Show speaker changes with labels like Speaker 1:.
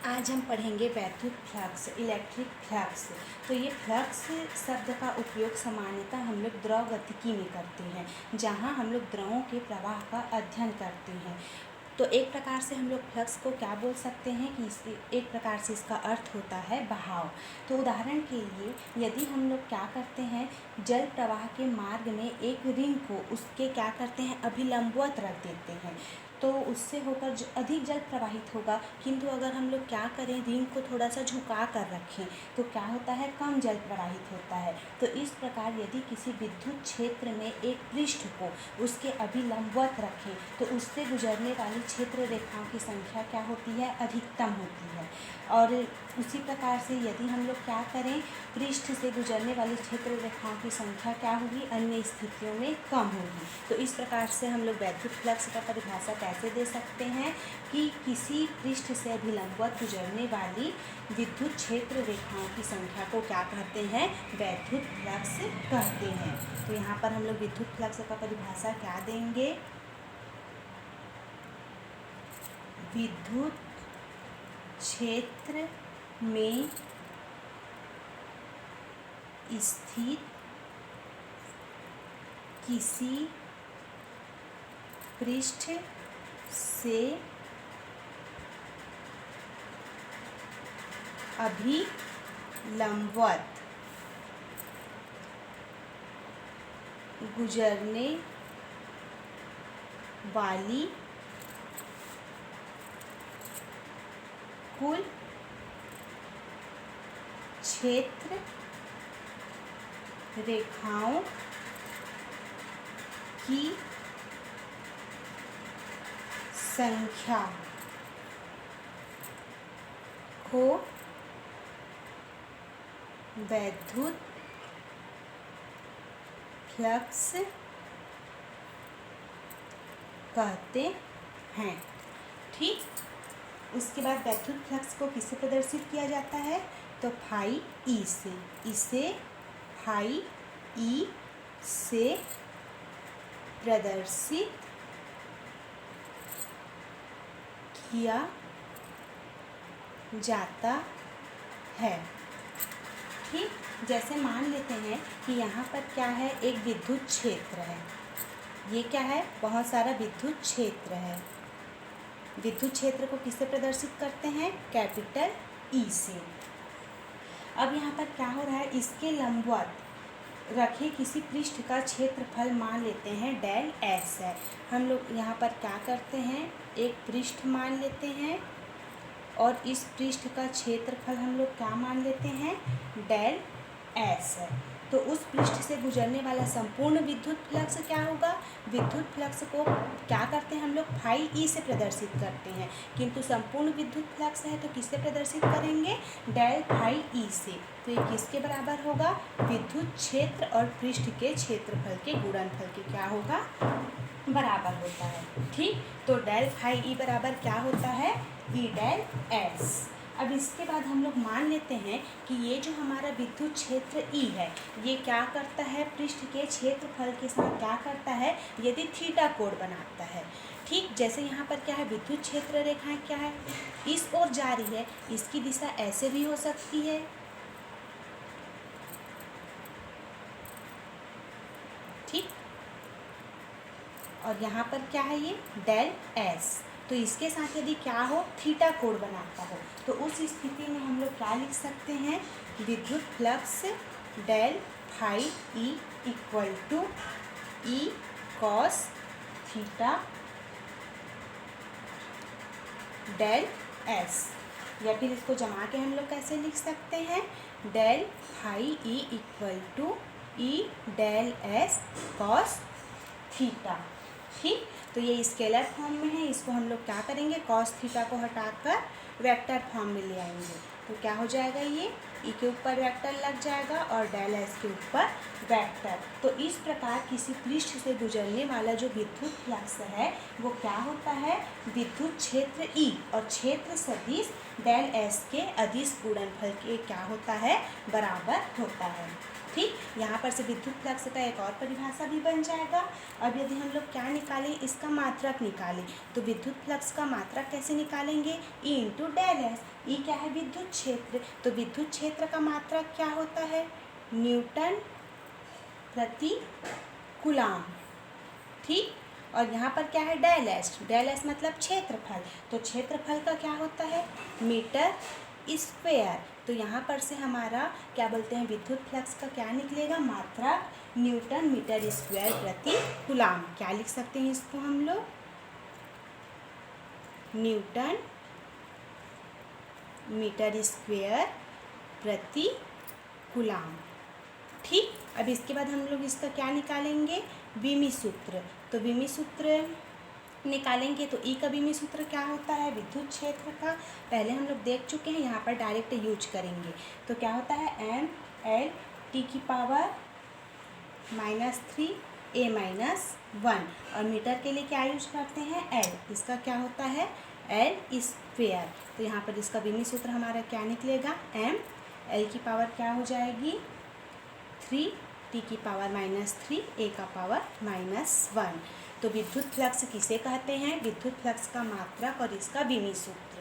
Speaker 1: आज हम पढ़ेंगे वैद्युत फ्लक्स, इलेक्ट्रिक फ्लक्स। तो ये फ्लक्स शब्द का उपयोग सामान्यतः हम लोग द्रव गतिकी में करते हैं, जहाँ हम लोग द्रवों के प्रवाह का अध्ययन करते हैं। तो एक प्रकार से हम लोग फ्लक्स को क्या बोल सकते हैं कि एक प्रकार से इसका अर्थ होता है बहाव। तो उदाहरण के लिए यदि हम लोग क्या करते हैं, जल प्रवाह के मार्ग में एक रिंग को उसके क्या करते हैं, अभिलंबवत रख देते हैं, तो उससे होकर अधिक जल प्रवाहित होगा। किंतु अगर हम लोग क्या करें, रिंग को थोड़ा सा झुका कर रखें तो क्या होता है, कम जल प्रवाहित होता है। तो इस प्रकार यदि किसी विद्युत क्षेत्र में एक पृष्ठ को उसके अभिलंबवत रखें तो उससे गुजरने वाली क्षेत्र रेखाओं की संख्या क्या होती है, अधिकतम होती है। और उसी प्रकार से यदि हम लोग क्या करें, पृष्ठ से गुजरने वाली क्षेत्र रेखाओं की संख्या क्या होगी, अन्य स्थितियों में कम होगी। तो इस प्रकार से हम लोग वैद्युत फ्लक्स का परिभाषा कैसे दे सकते हैं कि किसी पृष्ठ से अभिलंबवत गुजरने वाली विद्युत क्षेत्र रेखाओं की संख्या को क्या कहते हैं, वैद्युत फ्लक्स कहते हैं। तो यहाँ पर हम लोग विद्युत फ्लक्स का परिभाषा क्या देंगे, विद्युत क्षेत्र में स्थित किसी पृष्ठ से अभिलंबवत गुजरने वाली कुल क्षेत्र रेखाओं की संख्या को वैद्युत फ्लक्स कहते हैं। ठीक, उसके बाद वैद्युत फ्लक्स को किससे प्रदर्शित किया जाता है, तो फाई ई से। इसे फाई ई से प्रदर्शित किया जाता है। ठीक, जैसे मान लेते हैं कि यहाँ पर क्या है, एक विद्युत क्षेत्र है। ये क्या है, बहुत सारा विद्युत क्षेत्र है। विद्युत क्षेत्र को किससे प्रदर्शित करते हैं, कैपिटल ई से। अब यहाँ पर क्या हो रहा है, इसके लंबवत रखे किसी पृष्ठ का क्षेत्रफल मान लेते हैं डेल एस है। हम लोग यहाँ पर क्या करते हैं, एक पृष्ठ मान लेते हैं और इस पृष्ठ का क्षेत्रफल हम लोग क्या मान लेते हैं, डेल एस है। तो उस पृष्ठ से गुजरने वाला संपूर्ण विद्युत फ्लक्स क्या होगा, विद्युत फ्लक्स को क्या करते हैं हम लोग, फाई ई से प्रदर्शित करते हैं। किंतु संपूर्ण विद्युत फ्लक्स है तो किससे प्रदर्शित करेंगे, डेल फाई ई से। तो ये किसके बराबर होगा, विद्युत क्षेत्र और पृष्ठ के क्षेत्रफल के गुणनफल के क्या होगा, बराबर होता है। ठीक, तो डेल फाई ई बराबर क्या होता है, ई डेल एस। अब इसके बाद हम लोग मान लेते हैं कि ये जो हमारा विद्युत क्षेत्र ई है, ये क्या करता है, पृष्ठ के क्षेत्रफल के साथ क्या करता है, यदि थीटा कोण बनाता है। ठीक, जैसे यहाँ पर क्या है, विद्युत क्षेत्र रेखाएं क्या है, इस ओर जा रही है, इसकी दिशा ऐसे भी हो सकती है। ठीक, और यहाँ पर क्या है, ये डेल एस। तो इसके साथ यदि क्या हो, थीटा कोण बनाता हो, तो उस स्थिति में हम लोग क्या लिख सकते हैं, विद्युत flux del phi E equal to E cos theta del S. या फिर इसको जमा के हम लोग कैसे लिख सकते हैं, del phi E equal to E del S cos theta. ठीक, तो ये स्केलर फॉर्म में है, इसको हम लोग क्या करेंगे, कॉस थीटा को हटाकर वेक्टर फॉर्म में ले आएंगे। तो क्या हो जाएगा, ये ई के ऊपर वेक्टर लग जाएगा और डेल एस के ऊपर वेक्टर। तो इस प्रकार किसी पृष्ठ से गुजरने वाला जो विद्युत फ्लक्स है वो क्या होता है, विद्युत क्षेत्र ई और क्षेत्र सदिश डेल एस के अदिश गुणनफल के क्या होता है, बराबर होता है। ठीक, यहाँ पर से विद्युत फ्लक्स का एक और परिभाषा भी बन जाएगा। अब यदि हम लोग क्या निकालें, इसका मात्रक निकालें, तो विद्युत फ्लक्स का मात्रक कैसे निकालेंगे, ई इंटू डेल एस। ई क्या है, विद्युत क्षेत्र, तो विद्युत क्षेत्र का मात्रक क्या होता है, न्यूटन प्रति कूलाम। ठीक, और यहाँ पर क्या है, डेल एस। डेल एस मतलब क्षेत्रफल, तो क्षेत्रफल का क्या होता है, मीटर स्क्वायर। तो यहाँ पर से हमारा क्या बोलते हैं, विद्युत फ्लक्स का क्या निकलेगा, मात्रक न्यूटन मीटर स्क्वायर प्रति कूलाम। क्या लिख सकते हैं इसको हम लोग, न्यूटन मीटर स्क्वायर प्रति कूलाम। ठीक, अब इसके बाद हम लोग इसका क्या निकालेंगे, विमी सूत्र। तो विमी सूत्र निकालेंगे, तो ई का विमी सूत्र क्या होता है, विद्युत क्षेत्र का पहले हम लोग देख चुके हैं, यहाँ पर डायरेक्ट यूज करेंगे। तो क्या होता है, एम एल टी की पावर -3 a-1, और मीटर के लिए क्या यूज करते हैं, एल। इसका क्या होता है, एल स्क्वायर। तो यहाँ पर इसका विमी सूत्र हमारा क्या निकलेगा, एम एल की पावर क्या हो जाएगी 3, टी की पावर -3, ए का पावर -1। तो विद्युत फ्लक्स किसे कहते हैं, विद्युत फ्लक्स का मात्रक और इसका विमी सूत्र।